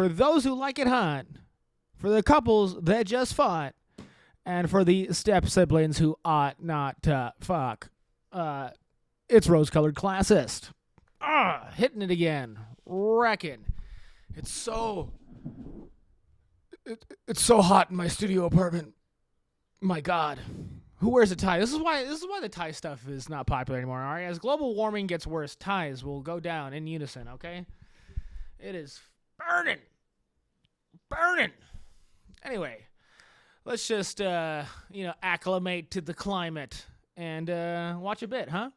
for those who like it hot, for the couples that just fought, and for the step siblings who ought not to fuck, it's rose-colored classist. Hitting it again, wrecking. It's so hot in my studio apartment. My God, who wears a tie? This is why the tie stuff is not popular anymore. All right, as global warming gets worse, ties will go down in unison. Okay, it is burning. Anyway, let's just acclimate to the climate and watch a bit, huh?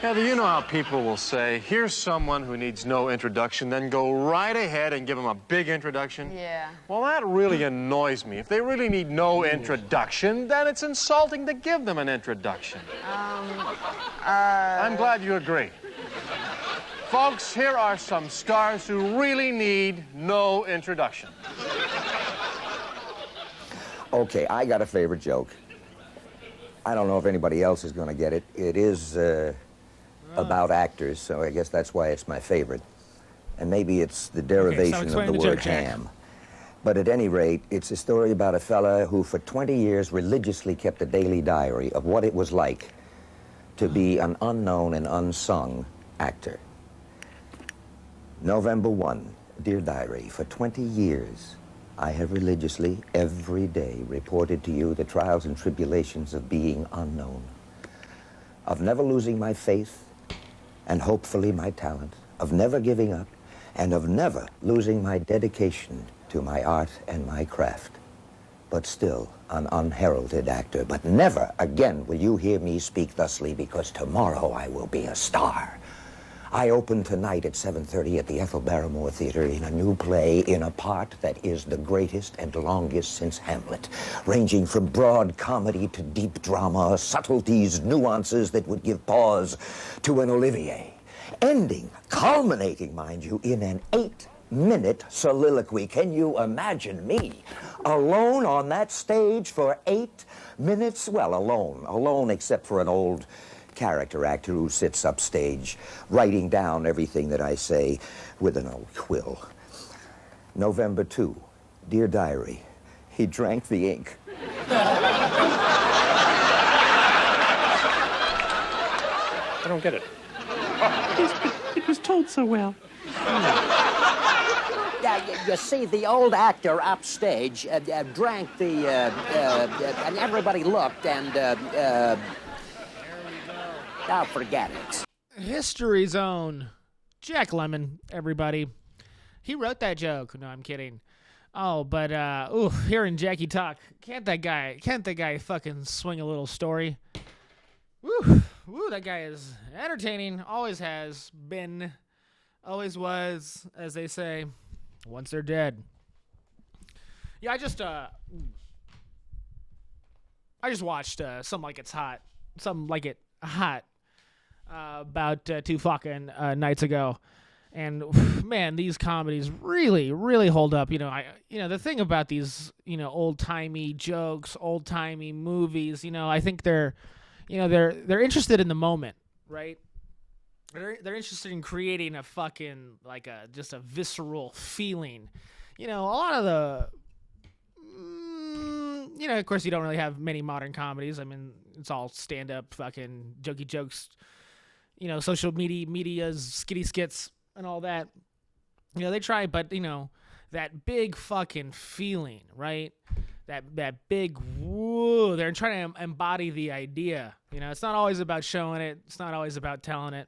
Heather, you know how people will say, here's someone who needs no introduction, then go right ahead and give them a big introduction? Yeah. Well, that really annoys me. If they really need no introduction, then it's insulting to give them an introduction. I'm glad you agree. Folks, here are some stars who really need no introduction. Okay, I got a favorite joke. I don't know if anybody else is going to get it. It is about actors, so I guess that's why it's my favorite. And maybe it's the derivation of the word ham. But at any rate, it's a story about a fella who for 20 years religiously kept a daily diary of what it was like to be an unknown and unsung actor. November 1, dear diary, for 20 years, I have religiously, every day, reported to you the trials and tribulations of being unknown, of never losing my faith and hopefully my talent, of never giving up, and of never losing my dedication to my art and my craft. But still an unheralded actor. But never again will you hear me speak thusly, because tomorrow I will be a star. I open tonight at 7:30 at the Ethel Barrymore Theater in a new play in a part that is the greatest and longest since Hamlet, ranging from broad comedy to deep drama, subtleties, nuances that would give pause to an Olivier, ending, culminating, mind you, in an 8-minute soliloquy. Can you imagine me alone on that stage for 8 minutes? Well, alone except for an old character actor who sits upstage writing down everything that I say with an old quill. November 2, dear diary, he drank the ink. I don't get it. It was told so well. Yeah, you see, the old actor upstage drank the, and everybody looked, and, I'll forget it. History's own Jack Lemmon, everybody. He wrote that joke. No, I'm kidding. Oh, but hearing Jackie talk, can't that guy fucking swing a little story? Woo, that guy is entertaining. Always has been, always was, as they say, once they're dead. Yeah, I just watched Something Like It's Hot. Something Like It Hot. About 2 fucking nights ago, and man, these comedies really, really hold up. The thing about these, old timey jokes, old timey movies. I think they're interested in the moment, right? They're interested in creating a fucking just a visceral feeling. A lot of the, of course, you don't really have many modern comedies. I mean, it's all stand up, fucking jokey jokes. Social media's skitty skits and all that. They try, but, that big fucking feeling, right? That big woo, they're trying to embody the idea. It's not always about showing it. It's not always about telling it.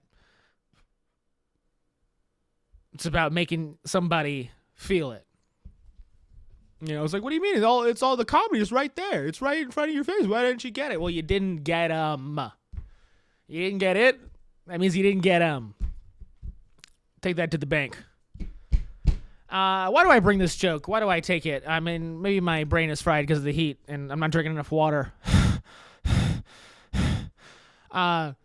It's about making somebody feel it. It's like, what do you mean? It's all the comedy is right there. It's right in front of your face. Why didn't you get it? Well, you didn't get 'em. You didn't get it? That means you didn't get them. Take that to the bank. Why do I bring this joke? Why do I take it? I mean, maybe my brain is fried because of the heat, and I'm not drinking enough water. But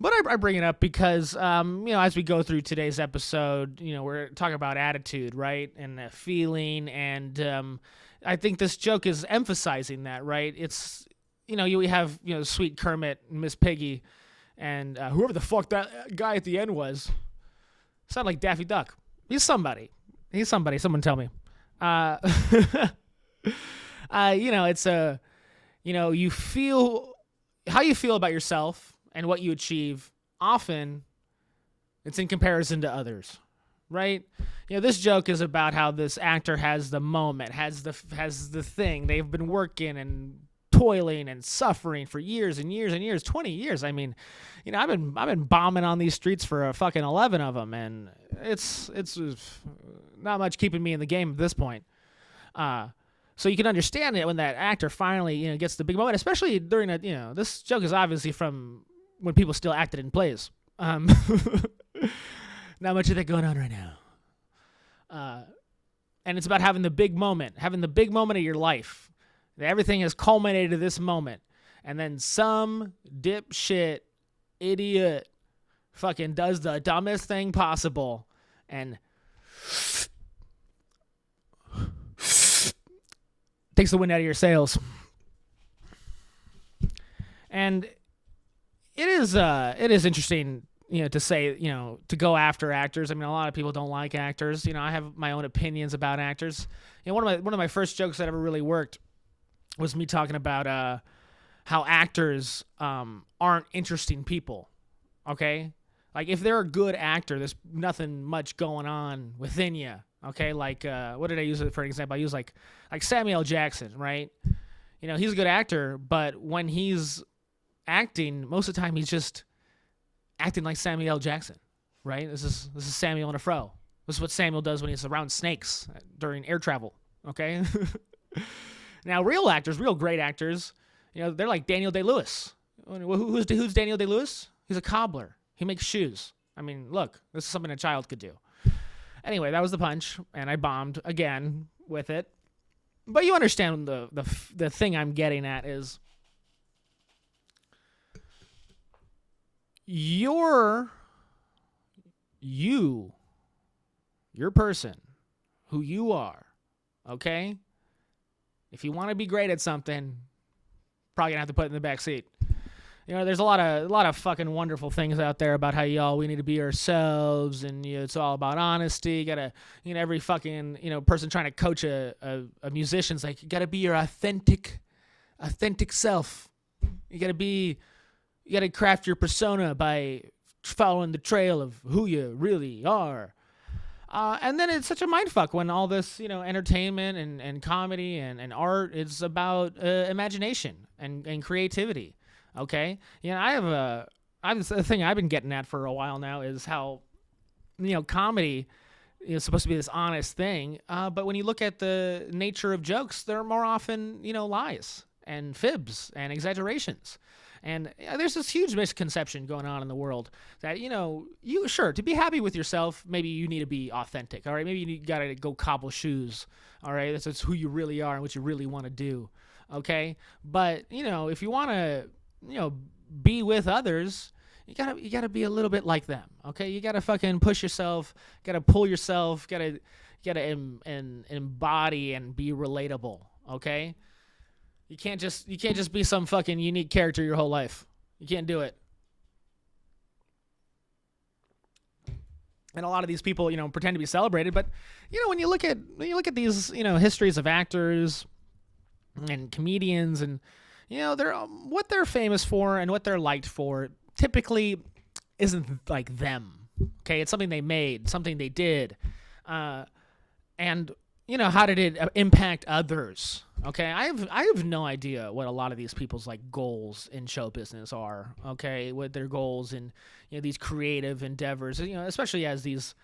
I bring it up because, as we go through today's episode, we're talking about attitude, right, and feeling, and I think this joke is emphasizing that, right? It's, we have, Sweet Kermit and Miss Piggy, And whoever the fuck that guy at the end was, sounded like Daffy Duck. He's somebody. Someone tell me. It's you feel how you feel about yourself and what you achieve. Often, it's in comparison to others, right? This joke is about how this actor has the moment, has the thing. They've been working and toiling and suffering for years and years and years, 20 years. I mean, I've been bombing on these streets for a fucking 11 of them, and it's not much keeping me in the game at this point. So you can understand it when that actor finally, gets the big moment, especially during this joke is obviously from when people still acted in plays. Not much of that going on right now. And it's about having the big moment of your life. Everything has culminated to this moment. And then some dipshit idiot fucking does the dumbest thing possible and takes the wind out of your sails. And it is interesting, to say, to go after actors. I mean, a lot of people don't like actors. I have my own opinions about actors. One of my first jokes that ever really worked was me talking about how actors aren't interesting people. Okay? Like, if they're a good actor, there's nothing much going on within you. Okay? Like, what did I use for an example? I use like Samuel L. Jackson, right? He's a good actor, but when he's acting, most of the time he's just acting like Samuel L. Jackson, right? This is Samuel in a fro. This is what Samuel does when he's around snakes during air travel, okay? Now, real actors, real great actors, they're like Daniel Day-Lewis. Who's Daniel Day-Lewis? He's a cobbler. He makes shoes. I mean, look, this is something a child could do. Anyway, that was the punch, and I bombed again with it. But you understand the thing I'm getting at is your person, who you are, okay? If you want to be great at something, probably gonna have to put it in the back seat. There's a lot of fucking wonderful things out there about how we need to be ourselves, and it's all about honesty. You gotta, every fucking person trying to coach a musician's like, you gotta be your authentic self. You gotta craft your persona by following the trail of who you really are. And then it's such a mindfuck when all this, entertainment and comedy and art is about imagination and creativity. Okay? The thing I've been getting at for a while now is how, comedy is supposed to be this honest thing. But when you look at the nature of jokes, they're more often, lies and fibs and exaggerations. And there's this huge misconception going on in the world that, to be happy with yourself, maybe you need to be authentic, all right? Maybe you got to go cobble shoes, all right? That's who you really are and what you really want to do, okay? But, if you want to, be with others, you gotta be a little bit like them, okay? You gotta fucking push yourself, gotta pull yourself, gotta embody and be relatable, okay? You can't just be some fucking unique character your whole life. You can't do it. And a lot of these people, pretend to be celebrated, but when you look at these, histories of actors and comedians, and they're what they're famous for and what they're liked for typically isn't like them. Okay, it's something they made, something they did, and how did it impact others? Okay, I have no idea what a lot of these people's like goals in show business are. Okay, what their goals in these creative endeavors, especially as these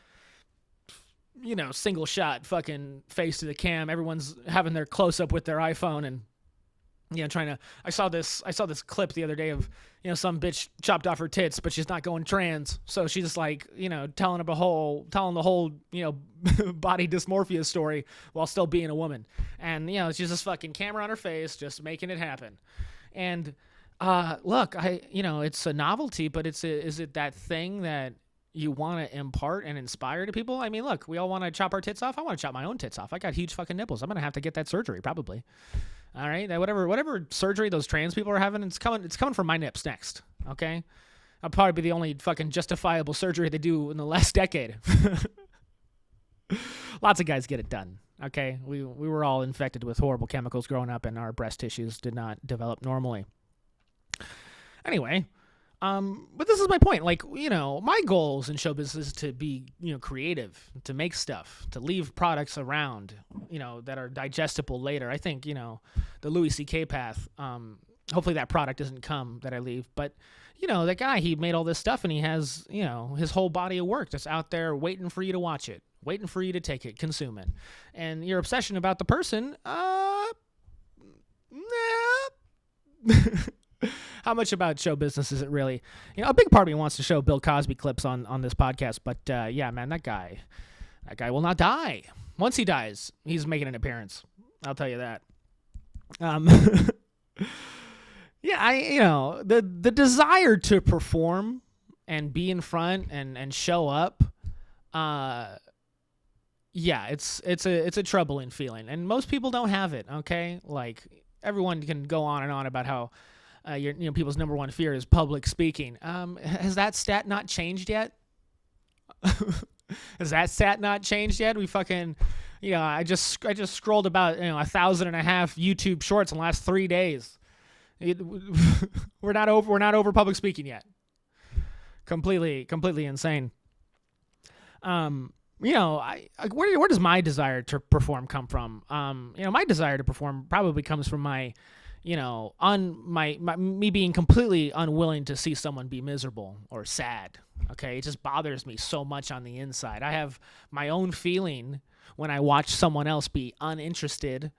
single shot fucking face to the cam, everyone's having their close up with their iPhone and trying to. I saw this clip the other day of some bitch chopped off her tits, but she's not going trans, so she's just like telling the whole body dysmorphia story while still being a woman, and she's just fucking camera on her face, just making it happen. And look, it's a novelty, but is it that thing that you want to impart and inspire to people? I mean, look, we all want to chop our tits off. I want to chop my own tits off. I got huge fucking nipples. I'm gonna have to get that surgery probably. All right, that whatever surgery those trans people are having, it's coming from my nips next. Okay, I'll probably be the only fucking justifiable surgery they do in the last decade. Lots of guys get it done. Okay, we were all infected with horrible chemicals growing up, and our breast tissues did not develop normally. Anyway, but this is my point. Like, my goals in show business is to be, creative, to make stuff, to leave products around, that are digestible later. I think, the Louis C.K. path, hopefully that product doesn't come that I leave. But, that guy, he made all this stuff, and he has, his whole body of work just out there waiting for you to watch it, waiting for you to take it, consume it. And your obsession about the person, how much about show business is it really? A big part of me wants to show Bill Cosby clips on this podcast, but yeah, man, that guy will not die. Once he dies, he's making an appearance. I'll tell you that. Yeah, the desire to perform and be in front and show up, yeah, it's a troubling feeling, and most people don't have it. Okay, like everyone can go on and on about how people's number one fear is public speaking. Has that stat not changed yet? Has that stat not changed yet? We fucking, I just scrolled about 1,500 YouTube shorts in the last 3 days. We're not over public speaking yet. Completely insane. Where does my desire to perform come from? My desire to perform probably comes from my me being completely unwilling to see someone be miserable or sad. Okay, it just bothers me so much on the inside. I have my own feeling when I watch someone else be uninterested.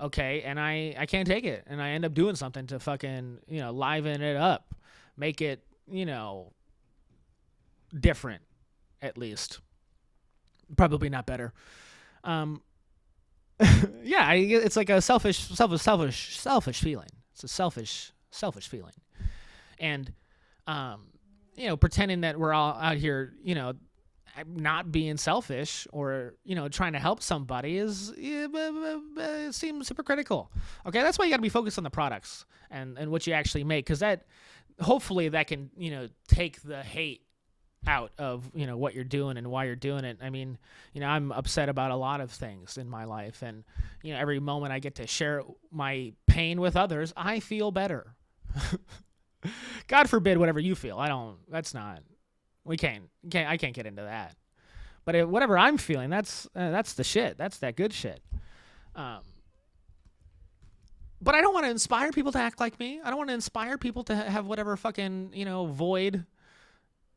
Okay, and I can't take it, and I end up doing something to fucking liven it up, make it different, at least. Probably not better. Yeah, it's like a selfish feeling. It's a selfish feeling, and pretending that we're all out here, not being selfish or trying to help somebody it seems hypocritical. Okay, that's why you got to be focused on the products and what you actually make, because that hopefully that can take the hate out of what you're doing and why you're doing it. I mean, I'm upset about a lot of things in my life, and every moment I get to share my pain with others, I feel better. God forbid whatever you feel. I can't get into that. But whatever I'm feeling, that's the shit. That's that good shit. But I don't want to inspire people to act like me. I don't want to inspire people to have whatever fucking void,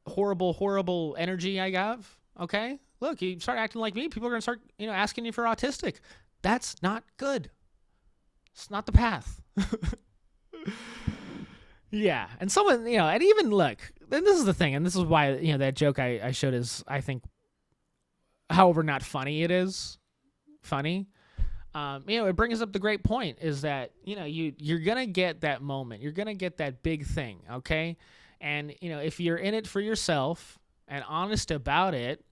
horrible energy I have. Okay, look, you start acting like me, people are gonna start asking you for autistic. That's not good. It's not the path. Yeah, and someone and even look, and this is the thing, and this is why that joke I showed is, I think, however not funny it is, funny. It brings up the great point is that you're gonna get that moment, you're gonna get that big thing, okay? And, if you're in it for yourself and honest about it,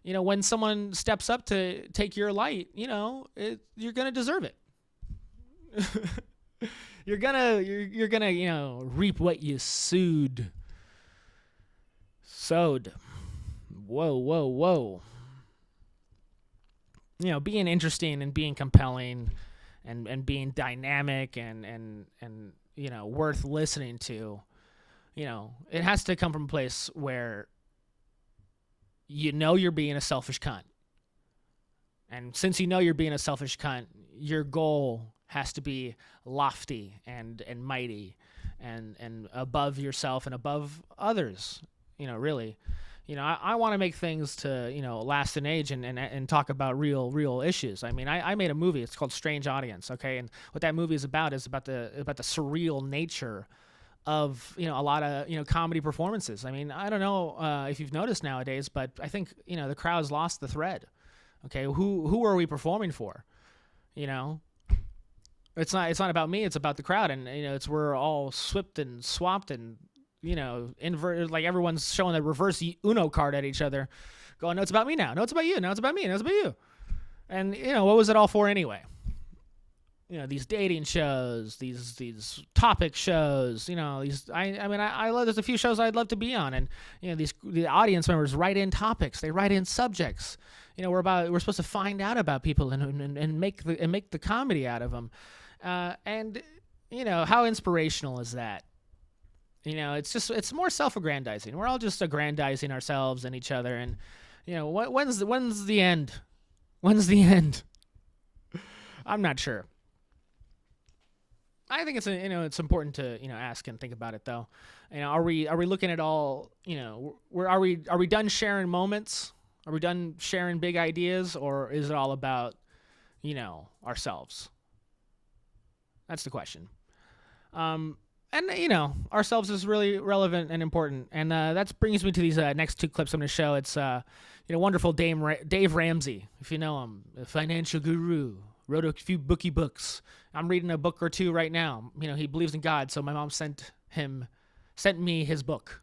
when someone steps up to take your light, you're going to deserve it. You're gonna reap what you sowed. Whoa. Being interesting and being compelling and being dynamic and worth listening to. It has to come from a place where you're being a selfish cunt. And since you're being a selfish cunt, your goal has to be lofty and mighty and above yourself and above others, really. I want to make things to, last an age and talk about real issues. I mean, I made a movie. It's called Strange Audience, okay? And what that movie is about the surreal nature of a lot of comedy performances. I mean, I don't know if you've noticed nowadays, but I think the crowd's lost the thread. Okay, who are we performing for? It's not about me. It's about the crowd, and we're all swapped and inverted. Like everyone's showing the reverse Uno card at each other, going, "No, it's about me now. No, it's about you. No, it's about me. No, it's about you." And what was it all for anyway? these dating shows, these topic shows, I love, there's a few shows I'd love to be on, and the audience members write in topics, they write in subjects. We're supposed to find out about people and make the comedy out of them. And how inspirational is that? It's more self-aggrandizing. We're all just aggrandizing ourselves and each other, and when's the end? When's the end? I'm not sure. I think it's important to ask and think about it, though. Are we looking at all? Are we done sharing moments? Are we done sharing big ideas, or is it all about ourselves? That's the question. And ourselves is really relevant and important, and that brings me to these next two clips I'm going to show. It's wonderful Dave Ramsey, if you know him, a financial guru. Wrote a few books. I'm reading a book or two right now. He believes in God, so my mom sent me his book.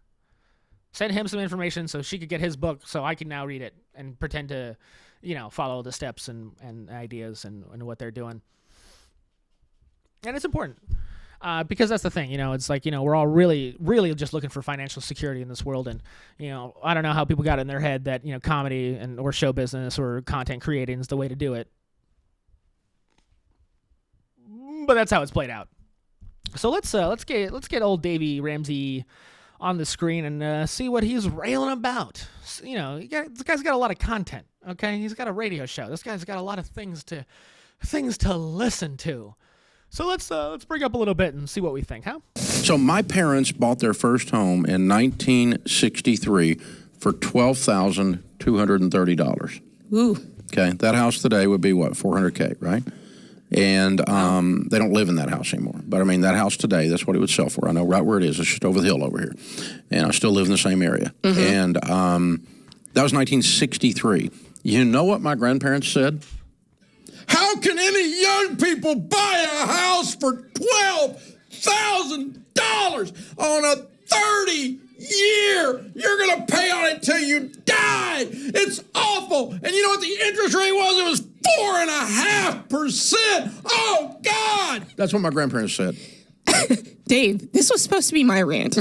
Sent him some information so she could get his book, so I can now read it and pretend to, follow the steps and ideas and what they're doing. And it's important because that's the thing. It's like we're all really, really just looking for financial security in this world, and I don't know how people got it in their head that comedy or show business or content creating is the way to do it. But that's how it's played out. So let's get old Davey Ramsey on the screen and see what he's railing about. This guy's got a lot of content. Okay, he's got a radio show. This guy's got a lot of things to listen to. So let's bring up a little bit and see what we think, huh? So my parents bought their first home in 1963 for $12,230. Ooh. Okay, that house today would be what, $400K, right? And they don't live in that house anymore. But, that house today, that's what it would sell for. I know right where it is. It's just over the hill over here. And I still live in the same area. Mm-hmm. And that was 1963. You know what my grandparents said? How can any young people buy a house for $12,000 on a 30-year? You're going to pay on it till you die. It's awful. And you know what the interest rate was? It was 4.5%. Oh, God. That's what my grandparents said. Dave, this was supposed to be my rant.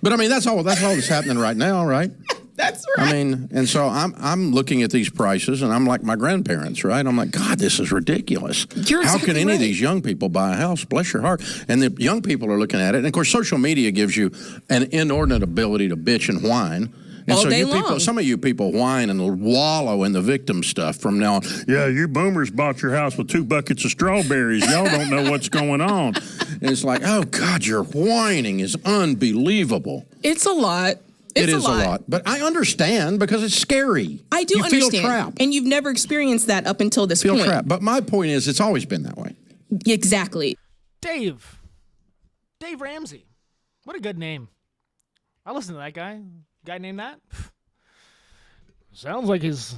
But, that's all that's happening right now, right? That's right. And so I'm looking at these prices, and I'm like my grandparents, right? I'm like, God, this is ridiculous. How can any of these young people buy a house? Bless your heart. And the young people are looking at it. And, of course, social media gives you an inordinate ability to bitch and whine. And all so day long. Some of you people whine and wallow in the victim stuff from now on. Yeah, you boomers bought your house with 2 buckets of strawberries. Y'all don't know what's going on. And it's like, oh, God, your whining is unbelievable. It's a lot. It is a lot. But I understand because it's scary. I do understand. You feel trapped. And you've never experienced that up until this point. Feel trapped. But my point is it's always been that way. Exactly. Dave Ramsey. What a good name. I listen to that guy. Guy named that? Sounds like he's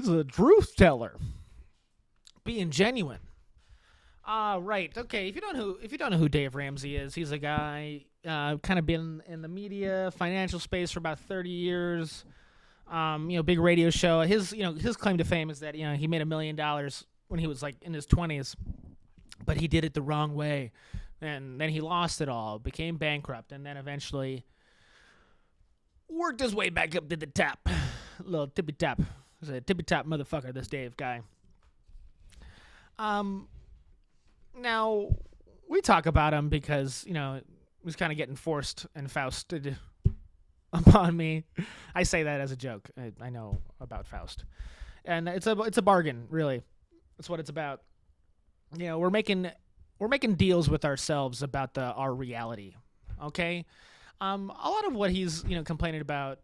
a truth teller. Being genuine. Right. Okay. If you don't know who Dave Ramsey is, he's a guy kind of been in the media, financial space for about 30 years. Big radio show. His claim to fame is that he made $1 million when he was like in his 20s, but he did it the wrong way, and then he lost it all, became bankrupt, and then eventually worked his way back up to the top. A little tippy top. He's a tippy top motherfucker, this Dave guy. Now, we talk about him because, he was kind of getting forced and Fausted upon me. I say that as a joke. I know about Faust. And it's a bargain, really. That's what it's about. We're making deals with ourselves about our reality. Okay? A lot of what he's, complaining about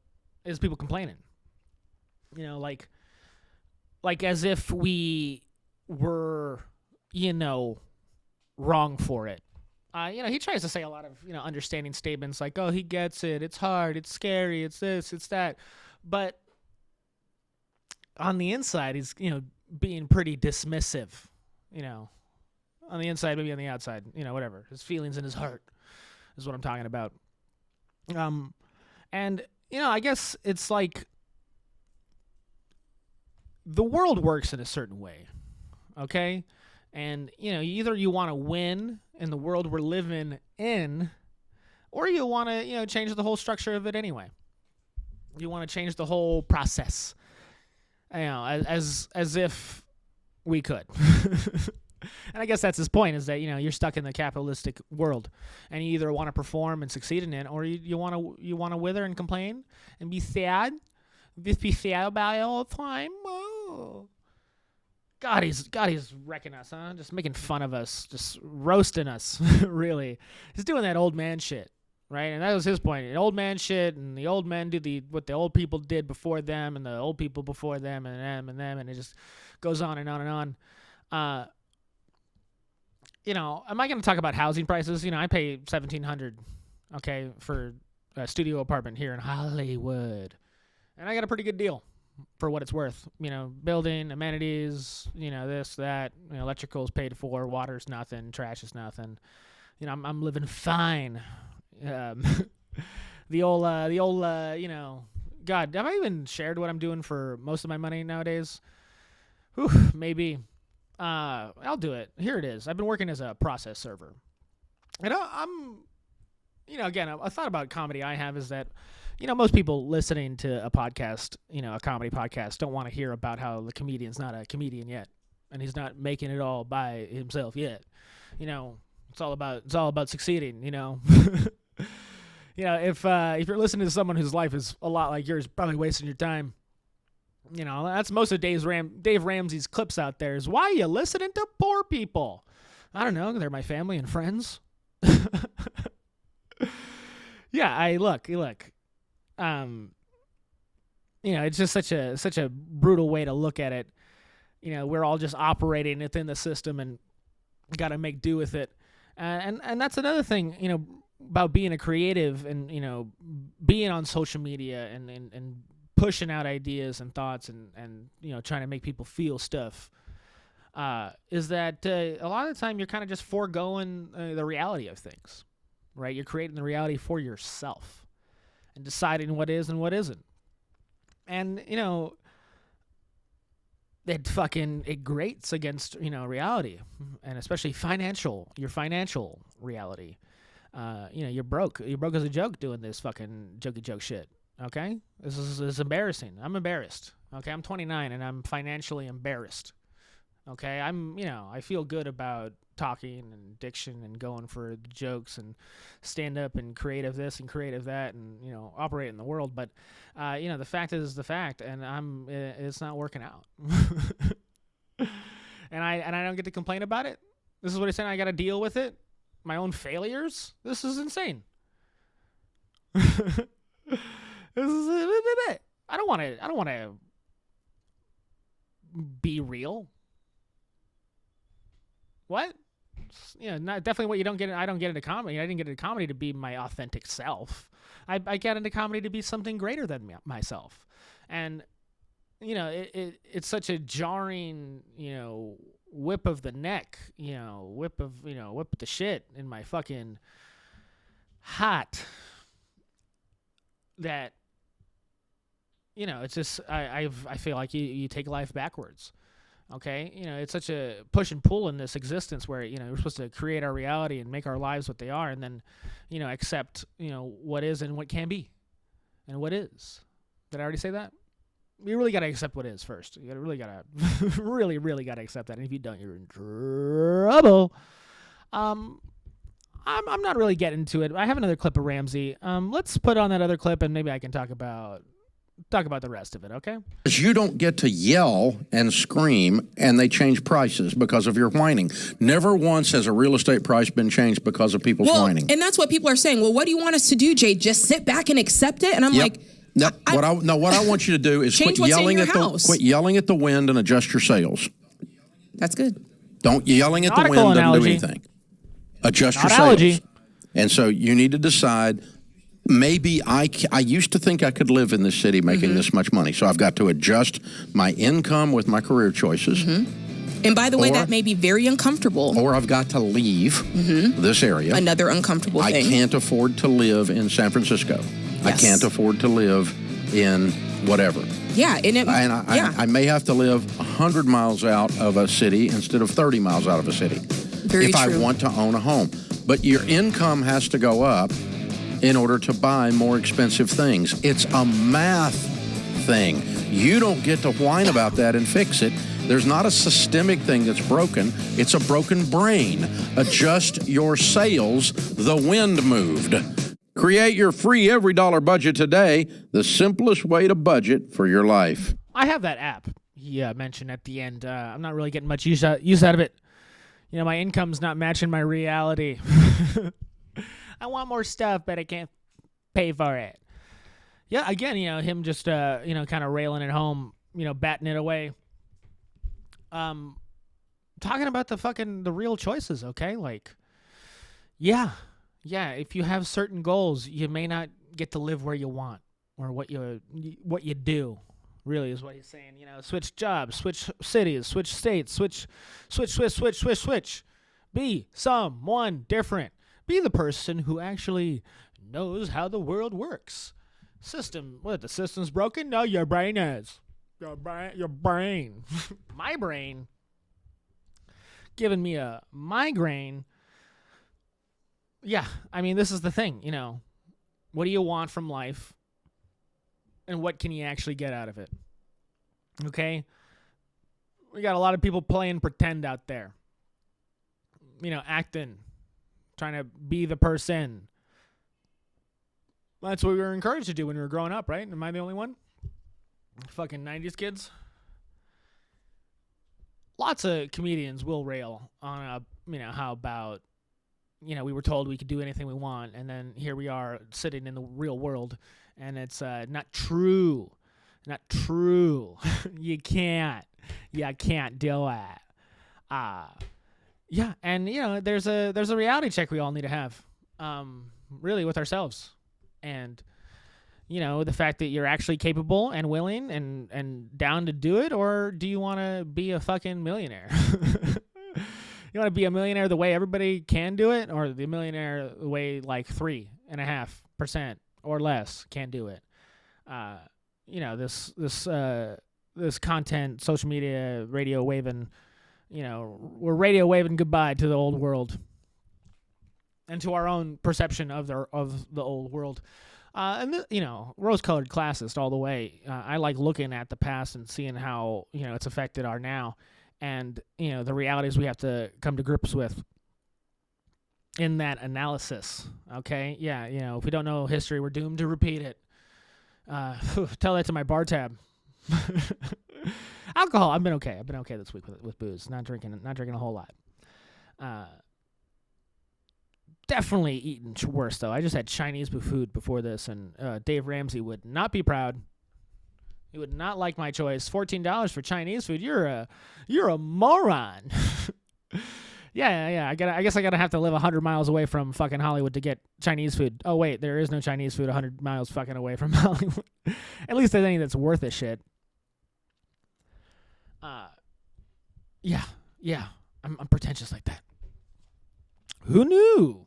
is people complaining. Like as if we were, wrong for it. He tries to say a lot of, understanding statements like, oh, he gets it. It's hard. It's scary. It's this, it's that. But on the inside, he's, being pretty dismissive, on the inside, maybe on the outside, whatever. His feelings in his heart is what I'm talking about. And, I guess it's like the world works in a certain way, okay? And, either you want to win in the world we're living in, or you want to, change the whole structure of it anyway. You want to change the whole process, as if we could. And I guess that's his point, is that, you're stuck in the capitalistic world, and you either want to perform and succeed in it, or you want to wither and complain and be sad. Be sad about it all the time. Oh. God, he's wrecking us, huh? Just making fun of us, just roasting us, really. He's doing that old man shit, right? And that was his point. The old man shit, and the old men do what the old people did before them, and the old people before them, and them, and it just goes on and on and on. Am I going to talk about housing prices? I pay $1,700, okay, for a studio apartment here in Hollywood, and I got a pretty good deal for what it's worth. Building, amenities, this, that, electrical's paid for, water's nothing, trash is nothing. I'm living fine. The old, God, have I even shared what I'm doing for most of my money nowadays? Whew, maybe. I'll do it. Here it is. I've been working as a process server. And I'm, again, a thought about comedy I have is that, most people listening to a podcast, a comedy podcast, don't want to hear about how the comedian's not a comedian yet, and he's not making it all by himself yet. It's all about succeeding. If you're listening to someone whose life is a lot like yours, probably wasting your time. That's most of Dave Ramsey's clips out there. Is why are you listening to poor people? I don't know. They're my family and friends. Yeah, look. It's just such a brutal way to look at it. We're all just operating within the system and got to make do with it. And that's another thing, about being a creative and, being on social media and pushing out ideas and thoughts and trying to make people feel stuff, is that a lot of the time you're kind of just foregoing the reality of things, right? You're creating the reality for yourself and deciding what is and what isn't. And, it grates against, reality, and especially your financial reality. You're broke. You're broke as a joke doing this fucking jokey joke shit. Okay? This is embarrassing. I'm embarrassed. Okay? I'm 29 and I'm financially embarrassed. Okay? I feel good about talking and diction and going for the jokes and stand up and creative this and creative that and, operate in the world. But, the fact is the fact, and it's not working out. and I don't get to complain about it. This is what he's saying. I got to deal with it. My own failures. This is insane. I don't want to be real. What? Not definitely what you don't get. I don't get into comedy. I didn't get into comedy to be my authentic self. I got into comedy to be something greater than myself. And it's such a jarring, whip of the neck, whip the shit in my fucking hot. That it's just I feel like you take life backwards. Okay, it's such a push and pull in this existence where we're supposed to create our reality and make our lives what they are, and then accept what is and what can be, and what is. Did I already say that? You really got to accept what is first. You really got to really got to accept that. And if you don't, you're in trouble. I'm not really getting to it. I have another clip of Ramsey. Let's put on that other clip, and maybe I can talk about the rest of it, okay? Because you don't get to yell and scream and they change prices because of your whining. Never once has a real estate price been changed because of people's whining. And that's what people are saying. Well, what do you want us to do, Jay? Just sit back and accept it? And I'm like... No, what I want you to do is quit yelling at the wind and adjust your sails. That's good. Don't yelling at the wind doesn't do anything. Adjust your sails. And so you need to decide... Maybe I used to think I could live in this city making this much money, so I've got to adjust my income with my career choices. And by the way, that may be very uncomfortable. Or I've got to leave this area. Another uncomfortable thing. I can't afford to live in San Francisco. Yes. I can't afford to live in whatever. Yeah, and I may have to live 100 miles out of a city instead of 30 miles out of a city if I want to own a home. But your income has to go up in order to buy more expensive things. It's a math thing. You don't get to whine about that and fix it. There's not a systemic thing that's broken. It's a broken brain. Adjust your sails. The wind moved. Create your free every dollar budget today. The simplest way to budget for your life. I have that app he mentioned at the end. I'm not really getting much use out of it. You know, my income's not matching my reality. I want more stuff, but I can't pay for it. Yeah, again, you know, him just, kind of railing it home, batting it away. Talking about the real choices, okay? Like, yeah, if you have certain goals, you may not get to live where you want or what you do. Really is what he's saying. Switch jobs, switch cities, switch states, switch. Be someone different. Be the person who actually knows how the world works. The system's broken? No, your brain is. Your brain. My brain. Giving me a migraine. Yeah, I mean, this is the thing, What do you want from life? And what can you actually get out of it? Okay? We got a lot of people playing pretend out there. Acting. Trying to be the person. That's what we were encouraged to do when we were growing up, right? Am I the only one? Fucking 90s kids. Lots of comedians will rail on, how about, we were told we could do anything we want, and then here we are sitting in the real world, and it's not true. Not true. You can't do it. Yeah, and there's a reality check we all need to have, really with ourselves, and the fact that you're actually capable and willing and down to do it, or do you want to be a fucking millionaire? You want to be a millionaire the way everybody can do it, or the millionaire the way like 3.5% or less can do it? This content, social media, radio waving. We're radio waving goodbye to the old world and to our own perception of the old world. Rose-colored classist all the way. I like looking at the past and seeing how, it's affected our now and, the realities we have to come to grips with in that analysis. Okay? Yeah, if we don't know history, we're doomed to repeat it. Tell that to my bar tab. Alcohol. I've been okay this week with booze. Not drinking a whole lot. Definitely eating worse though. I just had Chinese food before this, and Dave Ramsey would not be proud. He would not like my choice. $14 for Chinese food. You're a moron. Yeah. I guess I gotta have to live 100 miles away from fucking Hollywood to get Chinese food. Oh wait, there is no Chinese food 100 miles fucking away from Hollywood. At least I think that's worth a shit. Yeah. I'm pretentious like that. Who knew?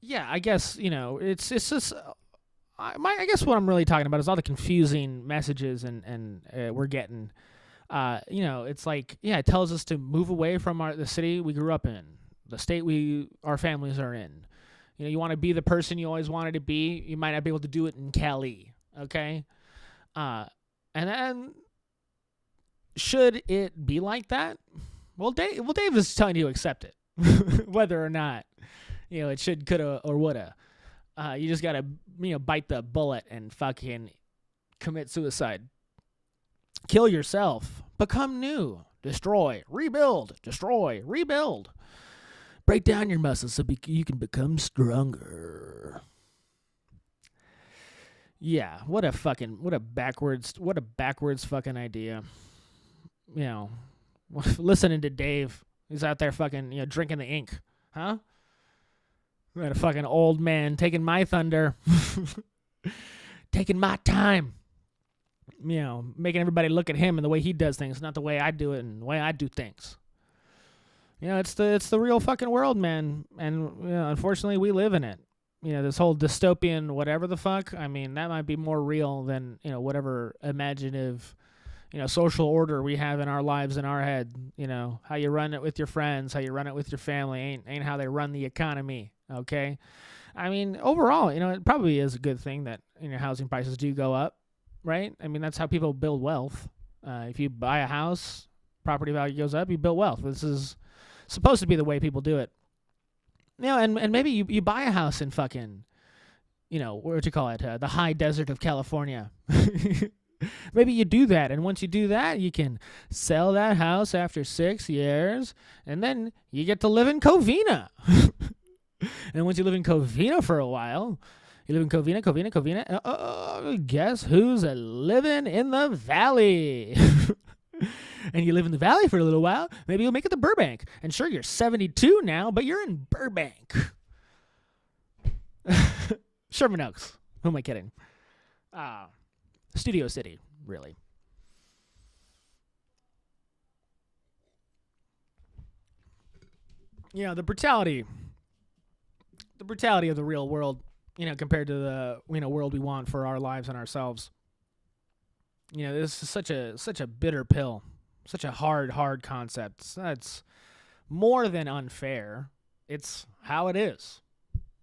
Yeah, I guess, it's just, I guess what I'm really talking about is all the confusing messages and we're getting, it's like, yeah, it tells us to move away from the city we grew up in, the state our families are in. You want to be the person you always wanted to be. You might not be able to do it in Cali. Okay. And then should it be like that? Well, Dave is telling you to accept it, whether or not, it should, coulda, or woulda. You just gotta, bite the bullet and fucking commit suicide. Kill yourself. Become new. Destroy. Rebuild. Destroy. Rebuild. Break down your muscles so you can become stronger. Yeah, what a backwards fucking idea. Listening to Dave, he's out there fucking, drinking the ink, huh? We got a fucking old man taking my thunder, taking my time, making everybody look at him and the way he does things, not the way I do it and the way I do things. It's the real fucking world, man, and unfortunately we live in it. this whole dystopian whatever the fuck, I mean, that might be more real than, whatever imaginative, social order we have in our lives in our head. How you run it with your friends, how you run it with your family ain't how they run the economy, okay? I mean, overall, it probably is a good thing that, housing prices do go up, right? I mean, that's how people build wealth. If you buy a house, property value goes up, you build wealth. This is supposed to be the way people do it. And maybe you buy a house in fucking, what you call it, the high desert of California. Maybe you do that, and once you do that, you can sell that house after 6 years, and then you get to live in Covina. And once you live in Covina for a while, you live in Covina. Guess who's living in the valley? And you live in the valley for a little while, maybe you'll make it to Burbank. And sure, you're 72 now, but you're in Burbank. Sherman Oaks. Who am I kidding? Studio City, really. The brutality of the real world, compared to the world we want for our lives and ourselves. This is such a bitter pill, such a hard concept. That's more than unfair. It's how it is.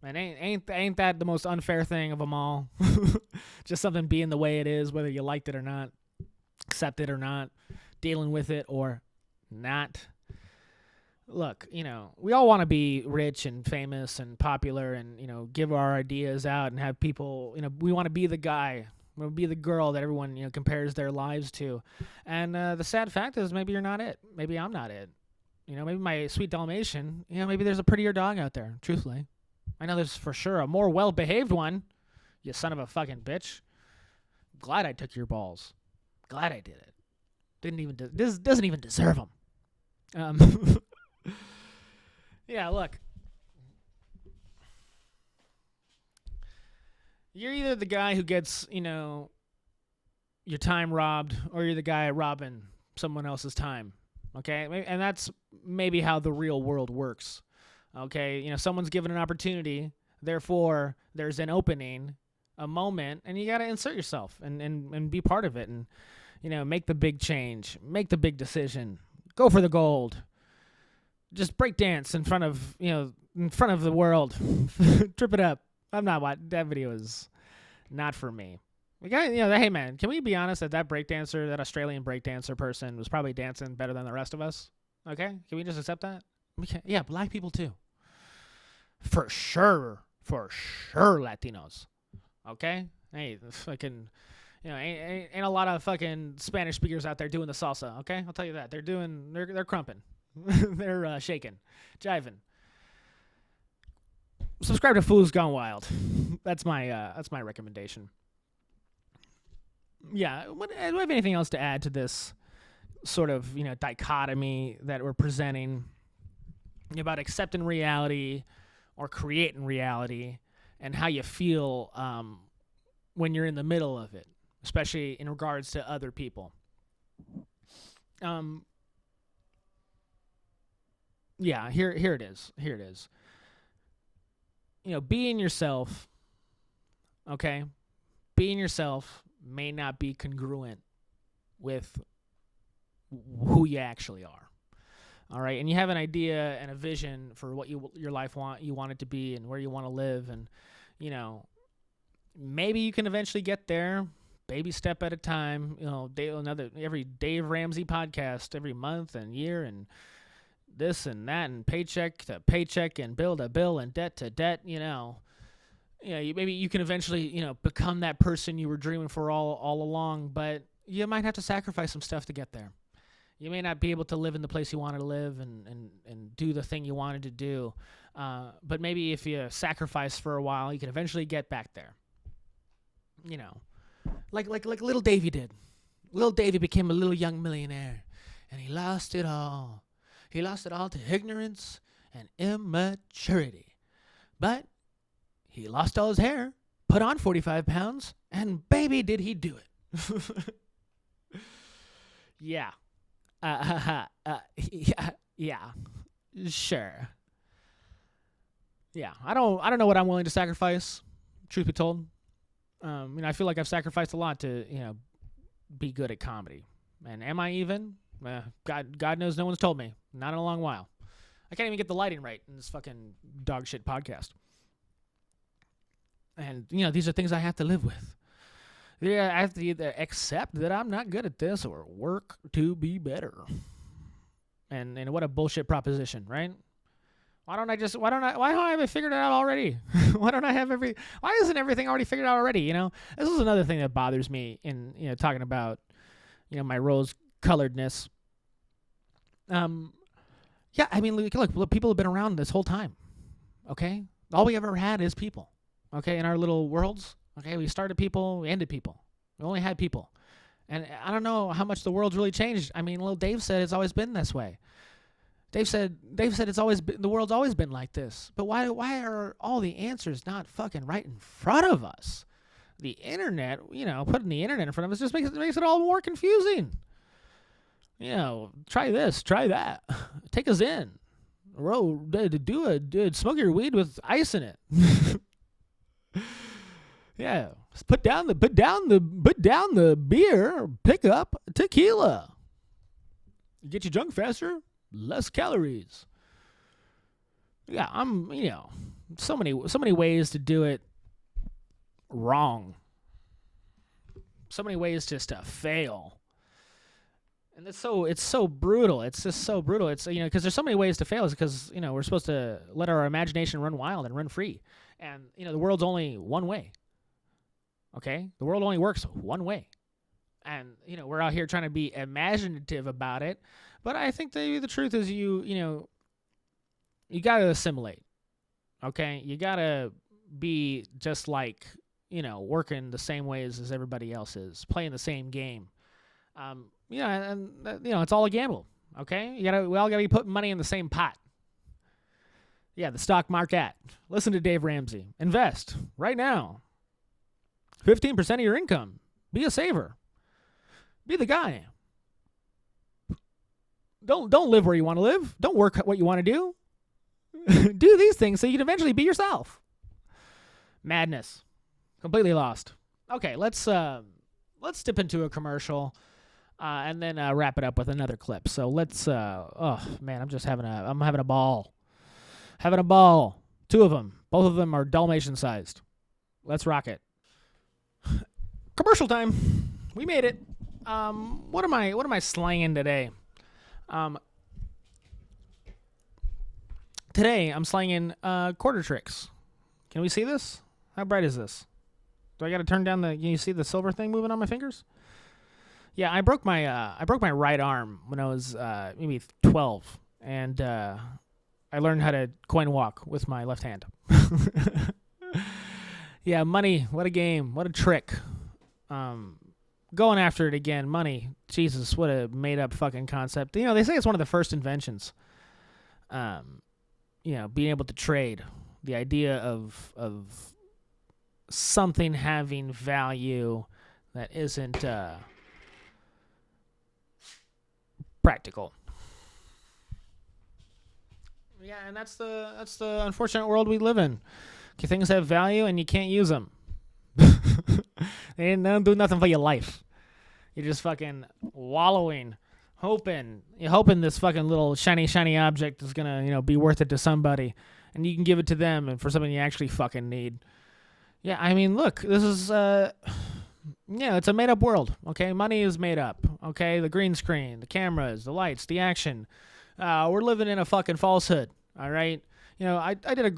And ain't that the most unfair thing of them all? Just something being the way it is, whether you liked it or not, accept it or not, dealing with it or not. Look, we all want to be rich and famous and popular and, give our ideas out and have people, we want to be the guy, we want to be the girl that everyone, compares their lives to. And the sad fact is maybe you're not it. Maybe I'm not it. Maybe my sweet Dalmatian, maybe there's a prettier dog out there, truthfully. I know there's for sure a more well-behaved one, you son of a fucking bitch. Glad I took your balls. Glad I did it. Doesn't even deserve them. Yeah, look. You're either the guy who gets, your time robbed, or you're the guy robbing someone else's time. Okay? And that's maybe how the real world works. Okay? Someone's given an opportunity, therefore there's an opening, a moment, and you got to insert yourself and be part of it and, make the big change, make the big decision, go for the gold. Just break dance in front of the world. Trip it up. That video is not for me. Hey man, can we be honest that breakdancer, that Australian breakdancer person was probably dancing better than the rest of us? Okay? Can we just accept that? Yeah, black people too. For sure Latinos. Okay? Hey, fucking, ain't a lot of fucking Spanish speakers out there doing the salsa, okay? I'll tell you that. They're crumping. They're shaking, jiving. Subscribe to Fools Gone Wild. That's my recommendation. Yeah, do I have anything else to add to this sort of dichotomy that we're presenting about accepting reality or creating reality and how you feel when you're in the middle of it, especially in regards to other people? Yeah, here it is. Being yourself, okay? Being yourself may not be congruent with who you actually are. All right? And you have an idea and a vision for what your life you want it to be and where you want to live, and maybe you can eventually get there, baby step at a time. Every Dave Ramsey podcast every month and year and this and that and paycheck to paycheck and bill to bill and debt to debt, maybe you can eventually, become that person you were dreaming for all along, but you might have to sacrifice some stuff to get there. You may not be able to live in the place you wanted to live and do the thing you wanted to do, but maybe if you sacrifice for a while, you can eventually get back there. Like little Davy did. Little Davy became a little young millionaire, and he lost it all. He lost it all to ignorance and immaturity. But he lost all his hair, put on 45 pounds, and baby, did he do it. Yeah. Yeah. Sure. Yeah, I don't know what I'm willing to sacrifice, truth be told. I feel like I've sacrificed a lot to, be good at comedy. And am I even? God knows no one's told me. Not in a long while. I can't even get the lighting right in this fucking dog shit podcast. And, these are things I have to live with. Yeah, I have to either accept that I'm not good at this or work to be better. And what a bullshit proposition, right? Why don't I have it figured out already? Why isn't everything already figured out already? This is another thing that bothers me in, talking about, my rose-coloredness. Yeah, I mean, look, people have been around this whole time, okay? All we ever had is people, okay, in our little worlds, okay? We started people, we ended people. We only had people. And I don't know how much the world's really changed. I mean, little Dave said it's always been this way. Dave said it's always been, the world's always been like this. But why are all the answers not fucking right in front of us? The internet, putting the internet in front of us just makes it all more confusing. Try this, try that. Take a Zen. Smoke your weed with ice in it. Yeah. Put down the beer, pick up tequila. Get you drunk faster, less calories. Yeah, so many ways to do it wrong. So many ways just to fail. And it's so brutal. It's just so brutal. It's, because there's so many ways to fail. It's because, we're supposed to let our imagination run wild and run free. And, the world's only one way. Okay? The world only works one way. And, we're out here trying to be imaginative about it. But I think the truth is you got to assimilate. Okay? You got to be just like, working the same ways as everybody else is, playing the same game. It's all a gamble. Okay? We all got to be putting money in the same pot. Yeah, the stock market. Listen to Dave Ramsey. Invest right now. 15% of your income. Be a saver. Be the guy. Don't live where you want to live. Don't work what you want to do. Do these things so you can eventually be yourself. Madness. Completely lost. Okay, let's dip into a commercial and then wrap it up with another clip. So let's I'm having a ball. Having a ball. 2 of them. Both of them are Dalmatian sized. Let's rock it. Commercial time. We made it. What am I slanging today? Today I'm slanging quarter tricks. Can we see this? How bright is this? Do I got to turn down can you see the silver thing moving on my fingers? Yeah, I broke my right arm when I was maybe 12, and I learned how to coin walk with my left hand. Yeah, money, what a game, what a trick. Going after it again, money, Jesus, what a made-up fucking concept. They say it's one of the first inventions. Being able to trade, the idea of something having value that isn't practical. Yeah, and that's the unfortunate world we live in. Okay, things have value and you can't use them. They don't do nothing for your life. You're just fucking wallowing, hoping this fucking little shiny object is gonna, be worth it to somebody, and you can give it to them and for something you actually fucking need. Yeah, I mean, look, this is it's a made up world. Okay, money is made up. Okay, the green screen, the cameras, the lights, the action. We're living in a fucking falsehood. All right. I did a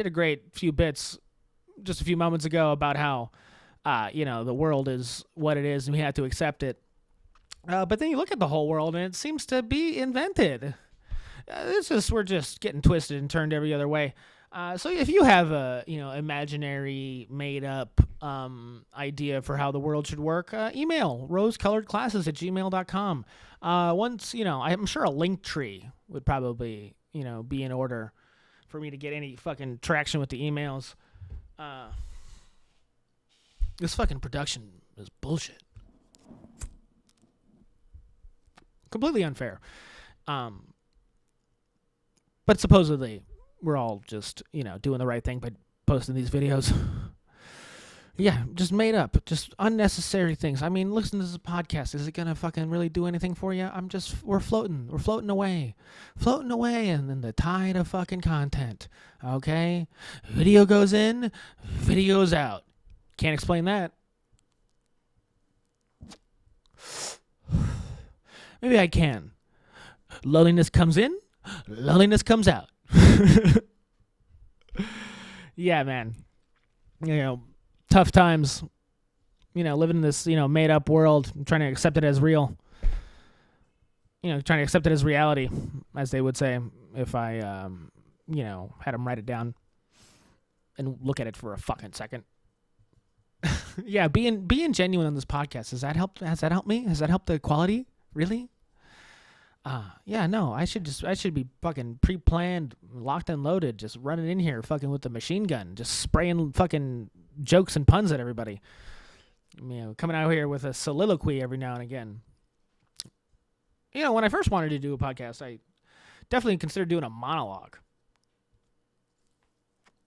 great few bits just a few moments ago about how, the world is what it is and we have to accept it. But then you look at the whole world and it seems to be invented. We're just getting twisted and turned every other way. So if you have a, imaginary made up, idea for how the world should work, email rosecoloredclasses@gmail.com. Once, I'm sure a link tree would probably, be in order for me to get any fucking traction with the emails. This fucking production is bullshit. Completely unfair. But supposedly, we're all just, doing the right thing by posting these videos. Yeah, just made up, just unnecessary things. I mean, listen to this podcast. Is it gonna fucking really do anything for you? We're floating away, and then the tide of fucking content. Okay, video goes in, video goes out. Can't explain that. Maybe I can. Loneliness comes in, loneliness comes out. Yeah, man. Tough times. Living in this, made up world, trying to accept it as real. Trying to accept it as reality, as they would say, if I, had them write it down and look at it for a fucking second. Yeah, being genuine on this podcast, has that helped me? Has that helped the quality? Really? Yeah, no, I should be fucking pre-planned, locked and loaded, just running in here fucking with the machine gun, just spraying fucking jokes and puns at everybody. Coming out here with a soliloquy every now and again. When I first wanted to do a podcast, I definitely considered doing a monologue.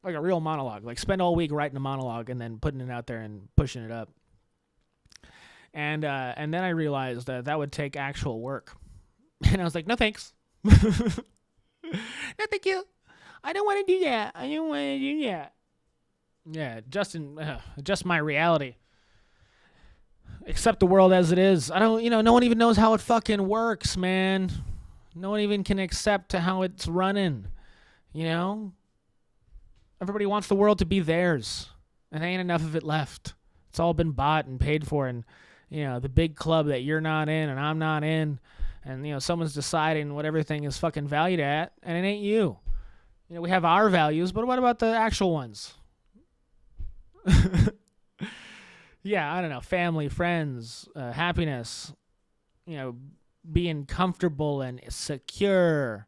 Like a real monologue. Like spend all week writing a monologue and then putting it out there and pushing it up. And then I realized that would take actual work. And I was like, no thanks. No thank you. I don't want to do that. I don't want to do that. Yeah, just my reality. Accept the world as it is. I don't, no one even knows how it fucking works, man. No one even can accept how it's running. Everybody wants the world to be theirs. And there ain't enough of it left. It's all been bought and paid for. And, the big club that you're not in and I'm not in. And, someone's deciding what everything is fucking valued at. And it ain't you. We have our values, but what about the actual ones? Yeah, I don't know. Family, friends, happiness, being comfortable and secure.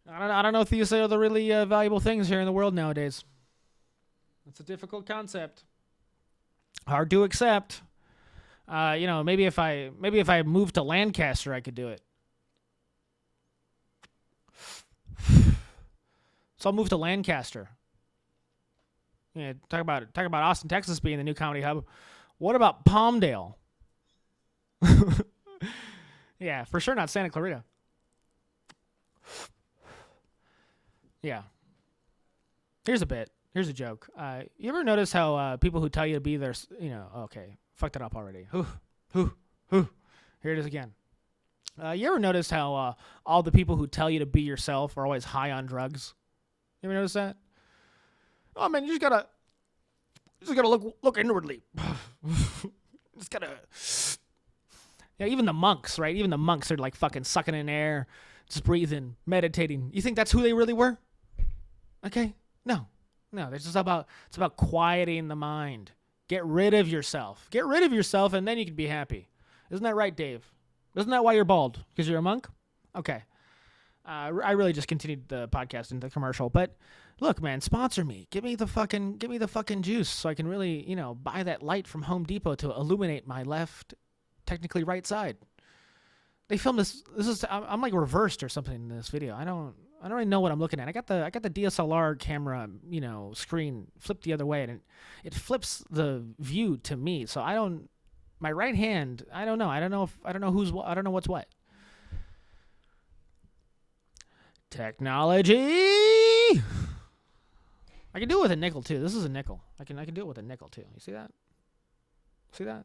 I don't know if these are the really valuable things here in the world nowadays. It's a difficult concept. Hard to accept. Maybe if I moved to Lancaster, I could do it. So I'll move to Lancaster. Yeah, talk about Austin, Texas being the new comedy hub. What about Palmdale? Yeah, for sure not Santa Clarita. Yeah. Here's a bit. Here's a joke. You ever notice how people who tell you to be their, okay, fucked it up already. Here it is again. You ever notice how all the people who tell you to be yourself are always high on drugs? You ever notice that? Oh man, you just gotta look inwardly. Just gotta. Yeah, even the monks, right? Even the monks are like fucking sucking in air, just breathing, meditating. You think that's who they really were? Okay, no. It's about quieting the mind. Get rid of yourself, and then you can be happy. Isn't that right, Dave? Isn't that why you're bald? Because you're a monk? Okay. I really just continued the podcast into the commercial, but look, man, sponsor me. Give me the fucking juice so I can really, buy that light from Home Depot to illuminate my left, technically right side. They filmed this. I'm like reversed or something in this video. I don't really know what I'm looking at. I got the DSLR camera, screen flipped the other way, and it flips the view to me. So my right hand, I don't know. I don't know what's what. Technology. I can do it with a nickel too. This is a nickel. I can do it with a nickel too. You see that? See that?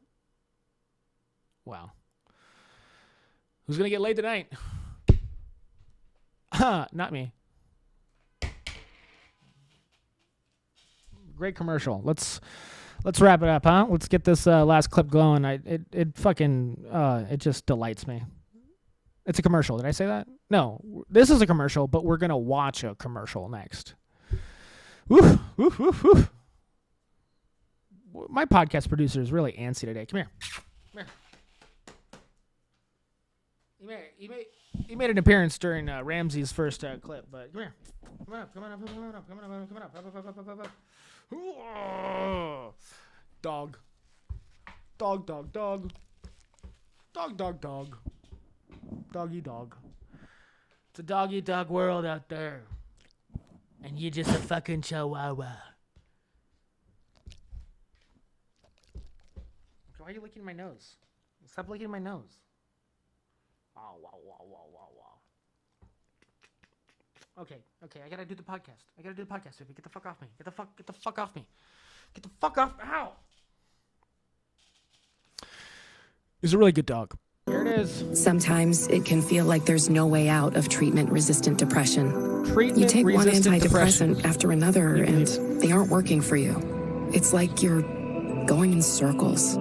Wow. Who's gonna get laid tonight? Not me. Great commercial. Let's wrap it up, huh? Let's get this last clip going. It just delights me. It's a commercial. Did I say that? No, this is a commercial, but we're gonna watch a commercial next. Woo, woo, woo, woo. My podcast producer is really antsy today. Come here. He made an appearance during Ramsey's first clip, but come here. Come on up. Dog. Doggy dog. It's a dog-eat-dog world out there. And you're just a fucking chihuahua. Why are you licking my nose? Stop licking my nose. Oh, wow, wow, wow, wow, wow. Okay, I gotta do the podcast. Baby. Get the fuck off me. Get the fuck off me. Get the fuck off. Ow! He's a really good dog. Here it is. Sometimes it can feel like there's no way out of treatment-resistant depression. You take one antidepressant after another, and they aren't working for you. It's like you're going in circles.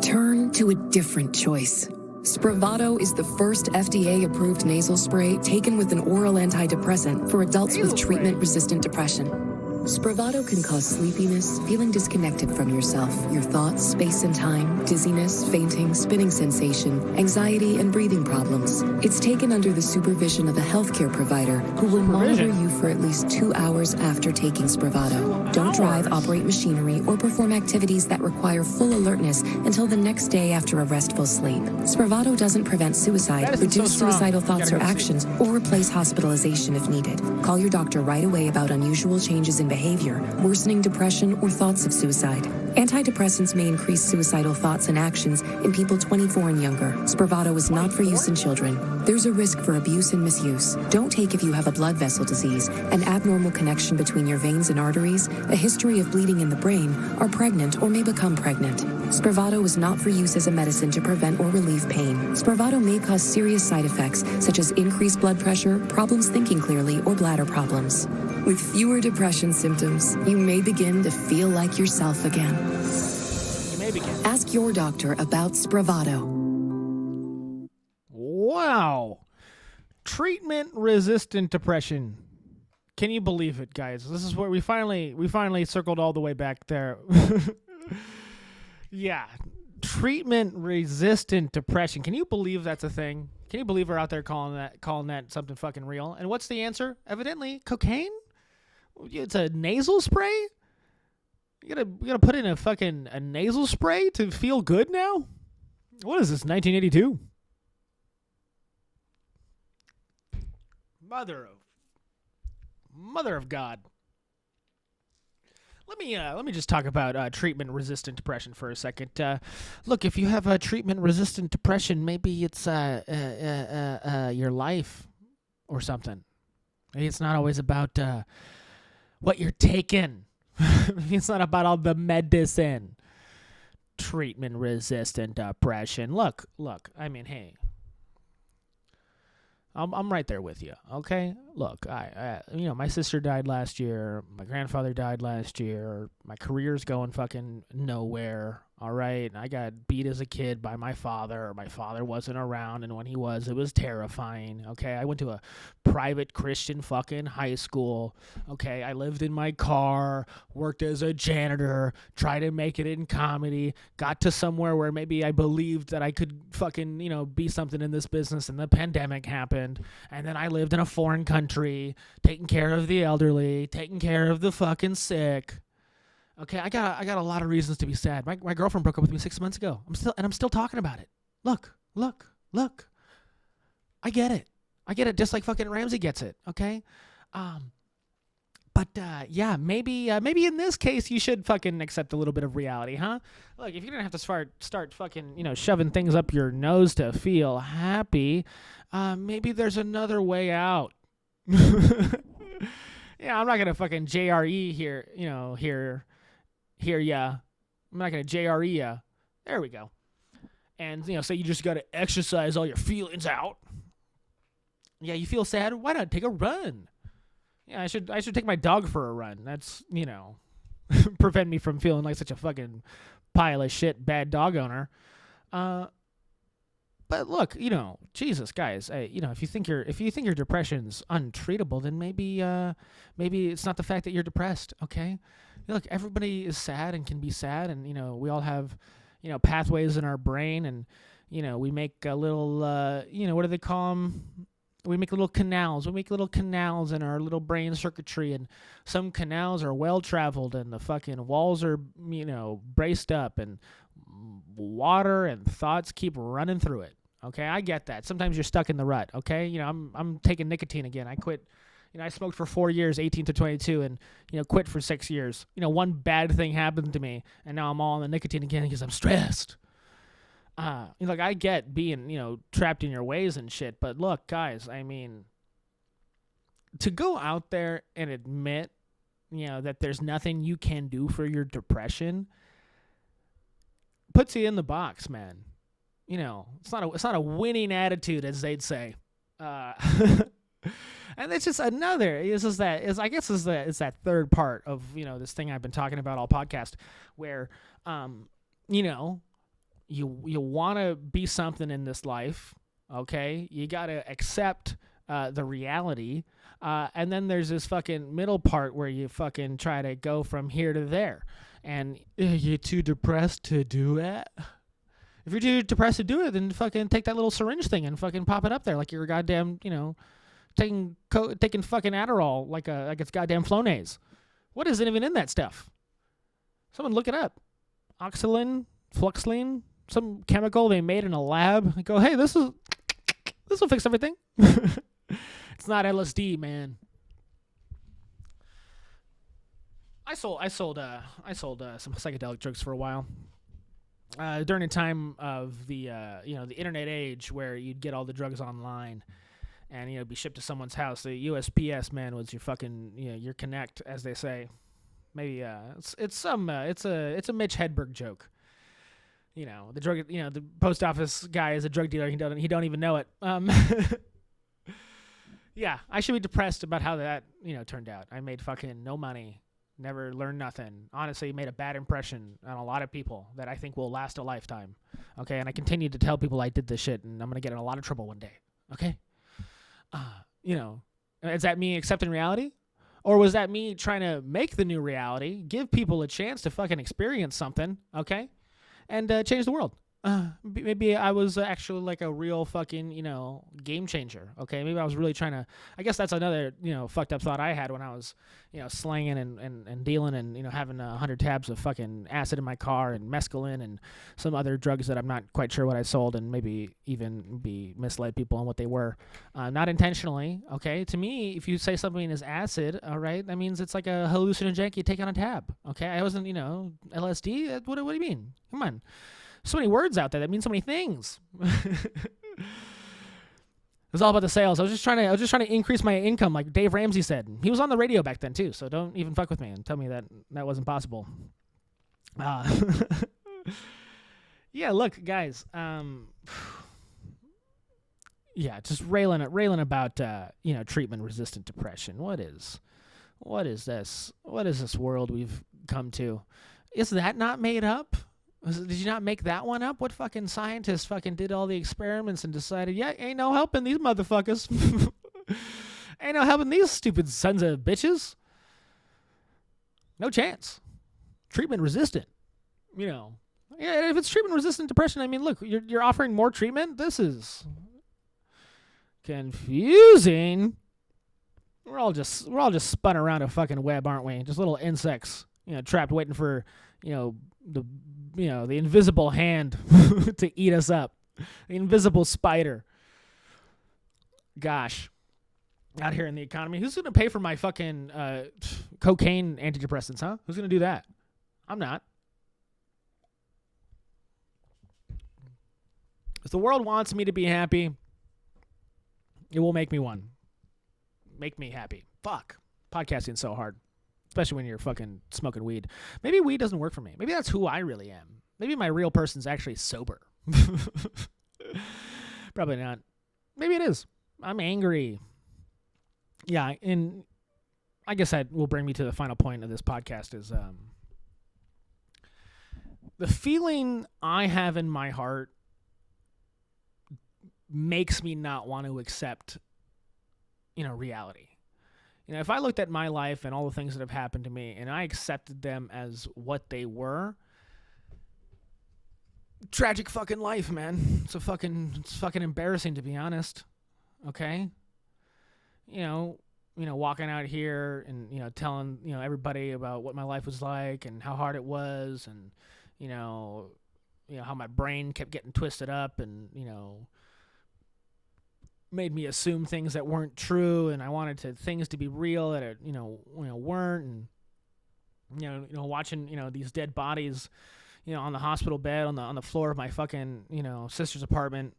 Turn to a different choice. Spravato is the first FDA-approved nasal spray taken with an oral antidepressant for adults with treatment-resistant depression. Spravato can cause sleepiness, feeling disconnected from yourself, your thoughts, space and time, dizziness, fainting, spinning sensation, anxiety, and breathing problems. It's taken under the supervision of a healthcare provider who will monitor you for at least 2 hours after taking Spravato. Don't drive, operate machinery, or perform activities that require full alertness until the next day after a restful sleep. Spravato doesn't prevent suicide, reduce suicidal thoughts or actions, or replace hospitalization if needed. Call your doctor right away about unusual changes in behavior, worsening depression, or thoughts of suicide. Antidepressants may increase suicidal thoughts and actions in people 24 and younger. Spravato is not for use in children. There's a risk for abuse and misuse. Don't take if you have a blood vessel disease, an abnormal connection between your veins and arteries, a history of bleeding in the brain, are pregnant or may become pregnant. Spravato is not for use as a medicine to prevent or relieve pain. Spravato may cause serious side effects such as increased blood pressure, problems thinking clearly, or bladder problems. With fewer depression symptoms, you may begin to feel like yourself again. You may begin. Ask your doctor about Spravato. Wow. Treatment-resistant depression. Can you believe it, guys? This is where we finally circled all the way back there. Yeah. Treatment-resistant depression. Can you believe that's a thing? Can you believe we're out there calling that something fucking real? And what's the answer? Evidently, cocaine? It's a nasal spray? You gotta put in a nasal spray to feel good now? What is this, 1982? Mother of God. Let me just talk about treatment-resistant depression for a second. Look, if you have a treatment-resistant depression, maybe it's your life or something. Maybe it's not always about what you're taking. Maybe it's not about all the medicine. Treatment-resistant depression. Look. I mean, hey. I'm right there with you, okay? Look, my sister died last year. My grandfather died last year. My career's going fucking nowhere, all right? I got beat as a kid by my father. My father wasn't around, and when he was, it was terrifying, okay? I went to a private Christian fucking high school, okay? I lived in my car, worked as a janitor, tried to make it in comedy, got to somewhere where maybe I believed that I could fucking, be something in this business, and the pandemic happened, and then I lived in a foreign country, taking care of the elderly, taking care of the fucking sick. Okay, I got a lot of reasons to be sad. My girlfriend broke up with me 6 months ago. I'm still talking about it. Look. I get it just like fucking Ramsey gets it, okay? But maybe in this case you should fucking accept a little bit of reality, huh? Look, if you're going to have to start fucking, shoving things up your nose to feel happy, maybe there's another way out. Yeah, I'm not going to fucking JRE here, hear ya. I'm not going to JRE ya. There we go. And, say you just got to exercise all your feelings out. Yeah, you feel sad? Why not take a run? Yeah, I should take my dog for a run. That's, prevent me from feeling like such a fucking pile of shit bad dog owner. But look, Jesus, guys, if you think your depression's untreatable, then maybe it's not the fact that you're depressed, okay? Look, everybody is sad and can be sad, and we all have pathways in our brain, and we make a little what do they call them? We make little canals. We make little canals in our little brain circuitry, and some canals are well traveled, and the fucking walls are braced up, and water and thoughts keep running through it. Okay, I get that. Sometimes you're stuck in the rut. Okay, I'm taking nicotine again. I quit I smoked for 4 years, 18 to 22, and, quit for 6 years. One bad thing happened to me, and now I'm all on the nicotine again because I'm stressed. I get being, trapped in your ways and shit, but look, guys, I mean, to go out there and admit, that there's nothing you can do for your depression puts you in the box, man. It's not a winning attitude, as they'd say. And it's just another. It's that third part of this thing I've been talking about all podcast, where you want to be something in this life, okay? You got to accept the reality, and then there's this fucking middle part where you fucking try to go from here to there, and you're too depressed to do it. If you're too depressed to do it, then fucking take that little syringe thing and fucking pop it up there like you're goddamn, taking fucking Adderall like it's goddamn Flonase. What is even in that stuff? Someone look it up. Oxalin, Fluxline, some chemical they made in a lab. They go, hey, this will fix everything. It's not LSD, man. I sold some psychedelic drugs for a while. During the time of the the internet age, where you'd get all the drugs online and be shipped to someone's house. The USPS, man, was your fucking your connect, as they say. Maybe it's a Mitch Hedberg joke. The drug the post office guy is a drug dealer. He don't even know it. Yeah, I should be depressed about how that turned out. I made fucking no money. Never learned nothing. Honestly, made a bad impression on a lot of people that I think will last a lifetime. Okay, and I continue to tell people I did this shit, and I'm gonna get in a lot of trouble one day. Okay, is that me accepting reality, or was that me trying to make the new reality, give people a chance to fucking experience something? Okay, and change the world. Maybe I was actually like a real fucking, game changer. Okay, maybe I was really trying to. I guess that's another, fucked up thought I had when I was, slanging and dealing and having 100 tabs of fucking acid in my car and mescaline and some other drugs that I'm not quite sure what I sold, and maybe even misled people on what they were, not intentionally. Okay, to me, if you say something is acid, all right, that means it's like a hallucinogen you take on a tab. Okay, I wasn't, LSD. What do you mean? Come on. So many words out there that mean so many things. It was all about the sales. I was just trying to increase my income, like Dave Ramsey said. He was on the radio back then too, so don't even fuck with me and tell me that wasn't possible. Yeah, look, guys. Yeah, just railing about treatment-resistant depression. What is this? What is this world we've come to? Is that not made up? Did you not make that one up? What fucking scientist fucking did all the experiments and decided, yeah, ain't no helping these motherfuckers. Ain't no helping these stupid sons of bitches. No chance. Treatment resistant. Yeah, if it's treatment resistant depression, I mean, look, you're offering more treatment. This is confusing. We're all just spun around a fucking web, aren't we? Just little insects, trapped waiting for, the invisible hand to eat us up. The invisible spider. Gosh. Out here in the economy. Who's going to pay for my fucking cocaine antidepressants, huh? Who's going to do that? I'm not. If the world wants me to be happy, it will make me one. Make me happy. Fuck. Podcasting's so hard. Especially when you're fucking smoking weed. Maybe weed doesn't work for me. Maybe that's who I really am. Maybe my real person's actually sober. Probably not. Maybe it is. I'm angry. Yeah, and I guess that will bring me to the final point of this podcast is the feeling I have in my heart makes me not want to accept, reality. If I looked at my life and all the things that have happened to me and I accepted them as what they were, tragic fucking life, man. It's fucking embarrassing, to be honest. Okay? Walking out here and, telling, everybody about what my life was like and how hard it was and, how my brain kept getting twisted up and, made me assume things that weren't true, and I wanted things to be real that it, weren't, and watching these dead bodies, on the hospital bed on the floor of my fucking sister's apartment,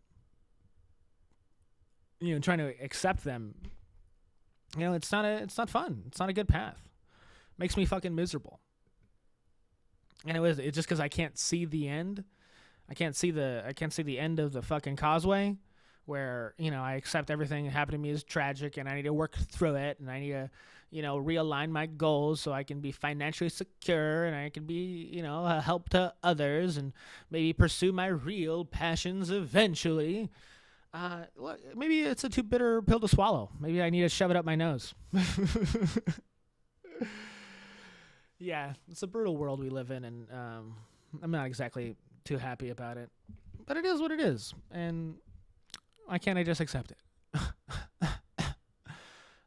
trying to accept them. It's not fun. It's not a good path. Makes me fucking miserable. And it's just because I can't see the end. I can't see the end of the fucking causeway, where I accept everything that happened to me is tragic, and I need to work through it, and I need to realign my goals so I can be financially secure, and I can be a help to others, and maybe pursue my real passions eventually. Maybe it's a too bitter pill to swallow. Maybe I need to shove it up my nose. Yeah, it's a brutal world we live in, and I'm not exactly too happy about it. But it is what it is, and why can't I just accept it?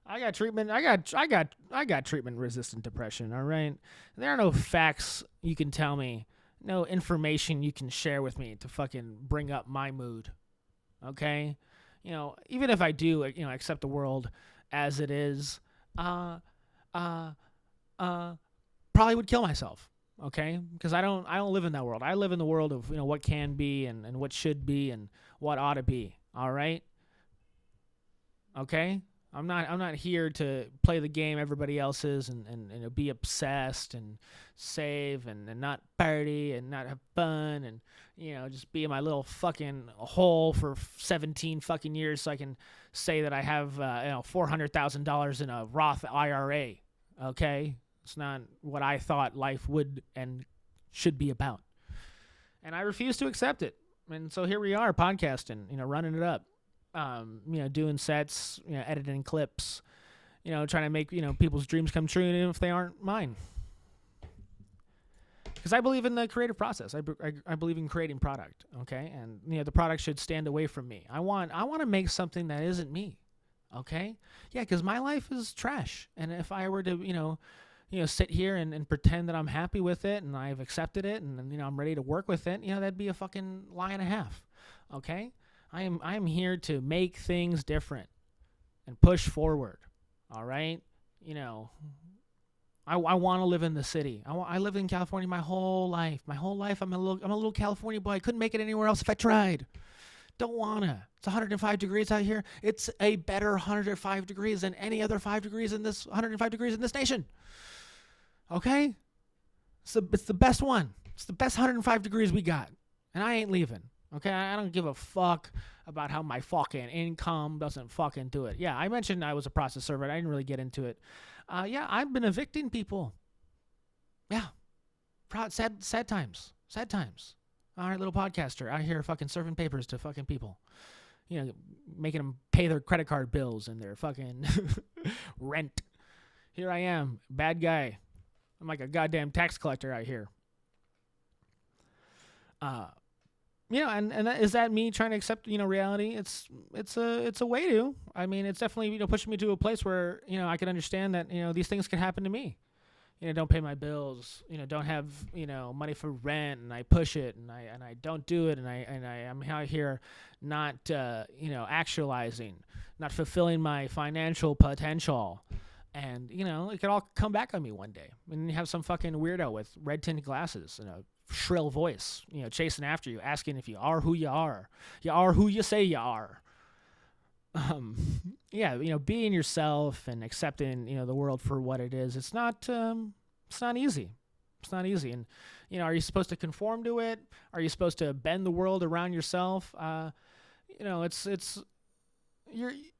I got treatment. I got treatment-resistant depression. All right, there are no facts you can tell me, no information you can share with me to fucking bring up my mood. Okay, even if I do, accept the world as it is, probably would kill myself. Okay, because I don't live in that world. I live in the world of what can be and what should be and what ought to be. All right. Okay. I'm not here to play the game everybody else is and be obsessed and save and not party and not have fun and just be in my little fucking hole for 17 fucking years so I can say that I have $400,000 in a Roth IRA. Okay, it's not what I thought life would and should be about, and I refuse to accept it. And so here we are, podcasting, running it up. Doing sets, editing clips, trying to make, people's dreams come true, even if they aren't mine. Because I believe in the creative process. I believe in creating product, okay? And, the product should stand away from me. I want to make something that isn't me, okay? Yeah, because my life is trash. And if I were to, sit here and pretend that I'm happy with it and I've accepted it and, I'm ready to work with it, that'd be a fucking lie and a half, okay? I am here to make things different and push forward. All right, I want to live in the city. I lived in California my whole life. I'm a little California boy. I couldn't make it anywhere else if I tried. Don't wanna. It's 105 degrees out here. It's a better 105 degrees than any other 5 degrees in this 105 degrees in this nation. Okay, it's the best one. It's the best 105 degrees we got, and I ain't leaving. Okay, I don't give a fuck about how my fucking income doesn't fucking do it. Yeah, I mentioned I was a process server. I didn't really get into it. Yeah, I've been evicting people. Yeah, sad times. Sad times. All right, little podcaster out here fucking serving papers to fucking people. Making them pay their credit card bills and their fucking rent. Here I am, bad guy. I'm like a goddamn tax collector out here. And is that me trying to accept, reality? It's a way to. I mean, it's definitely, pushing me to a place where, I can understand that, these things can happen to me. Don't pay my bills, don't have, money for rent, and I push it, and I don't do it, and I'm out here not, actualizing, not fulfilling my financial potential. And, it could all come back on me one day. And you have some fucking weirdo with red tinted glasses and a shrill voice, chasing after you, asking if you are who you are. You are who you say you are. Being yourself and accepting, the world for what it is. It's not easy. It's not easy. And, are you supposed to conform to it? Are you supposed to bend the world around yourself? It's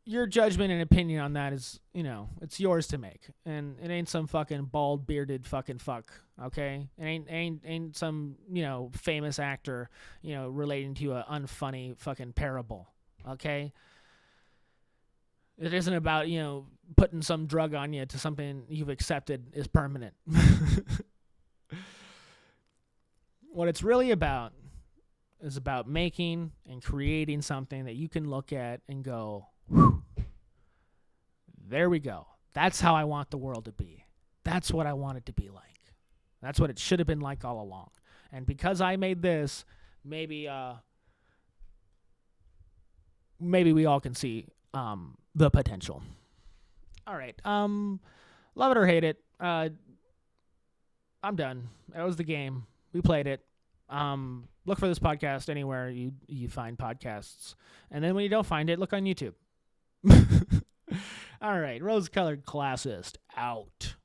your judgment and opinion on that is, it's yours to make. And it ain't some fucking bald bearded fucking fuck. Okay. It ain't some, famous actor, relating to a unfunny fucking parable. Okay. It isn't about, putting some drug on you to something you've accepted is permanent. What it's really about is about making and creating something that you can look at and go, whew, there we go. That's how I want the world to be. That's what I want it to be like. That's what it should have been like all along. And because I made this, maybe we all can see the potential. All right. Love it or hate it. I'm done. That was the game. We played it. Look for this podcast anywhere you find podcasts. And then when you don't find it, look on YouTube. All right. Rose-colored classist out.